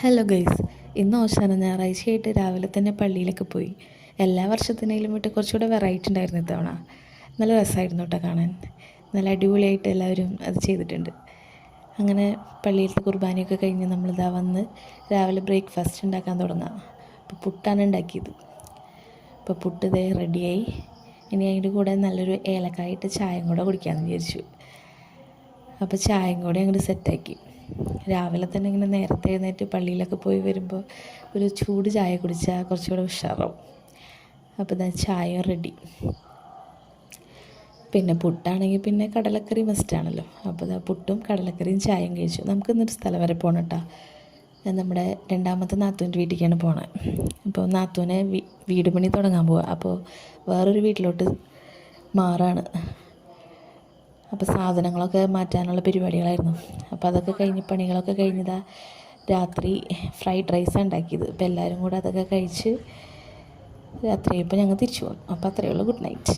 Hello guys, ഇന്ന് ഓശാന ഞായറാഴ്ചയായിട്ട് രാവിലെ തന്നെ പള്ളിയിലൊക്കെ പോയി. എല്ലാ വർഷത്തിനേലും വിട്ട് കുറച്ചുകൂടെ വെറൈറ്റി ഉണ്ടായിരുന്നു ഇത്തവണ. നല്ല രസമായിരുന്നു കേട്ടോ കാണാൻ. നല്ല അടിപൊളിയായിട്ട് എല്ലാവരും അത് ചെയ്തിട്ടുണ്ട്. അങ്ങനെ പള്ളിയിലത്തെ കുർബാനയൊക്കെ കഴിഞ്ഞ് നമ്മളിതാ വന്ന് രാവിലെ ബ്രേക്ക്ഫാസ്റ്റ് ഉണ്ടാക്കാൻ തുടങ്ങാം. അപ്പോൾ പുട്ടാണ് ഉണ്ടാക്കിയത്. അപ്പോൾ പുട്ട് ഇതേ റെഡിയായി. ഇനി അതിൻ്റെ കൂടെ നല്ലൊരു ഏലക്കായിട്ട് ചായയും കൂടെ കുടിക്കാമെന്ന് വിചാരിച്ചു. അപ്പോൾ ചായയും കൂടെ അങ്ങോട്ട് സെറ്റാക്കി. രാവിലെ തന്നെ ഇങ്ങനെ നേരത്തെ എഴുന്നേറ്റ് പള്ളിയിലൊക്കെ പോയി വരുമ്പോൾ ഒരു ചൂട് ചായ കുടിച്ചാൽ കുറച്ചുകൂടെ ഉഷാറാവും. അപ്പോൾ ഇതാ ചായ റെഡി. പിന്നെ പുട്ടാണെങ്കിൽ പിന്നെ കടലക്കറി മസ്റ്റാണല്ലോ. അപ്പോൾ ഇതാ പുട്ടും കടലക്കറിയും ചായയും കഴിച്ചു. നമുക്കിന്നൊരു സ്ഥലം വരെ പോകണം കേട്ടോ. നമ്മുടെ രണ്ടാമത്തെ നാത്തൂൻ്റെ വീട്ടിലേക്കാണ് പോണത്. അപ്പോൾ നാത്തൂനെ വീട് പണി തുടങ്ങാൻ പോവുക. അപ്പോൾ വേറൊരു വീട്ടിലോട്ട് മാറാണ്. അപ്പോൾ സാധനങ്ങളൊക്കെ മാറ്റാനുള്ള പരിപാടികളായിരുന്നു. അപ്പോൾ അതൊക്കെ കഴിഞ്ഞ് പണികളൊക്കെ കഴിഞ്ഞതാ രാത്രി ഫ്രൈഡ് റൈസാണ് ഉണ്ടാക്കിയത്. അപ്പോൾ എല്ലാവരും കൂടെ അതൊക്കെ കഴിച്ച് രാത്രി ഇപ്പോൾ ഞങ്ങൾ തിരിച്ചു പോകും. അപ്പോൾ അത്രയേ ഉള്ളൂ. Good night.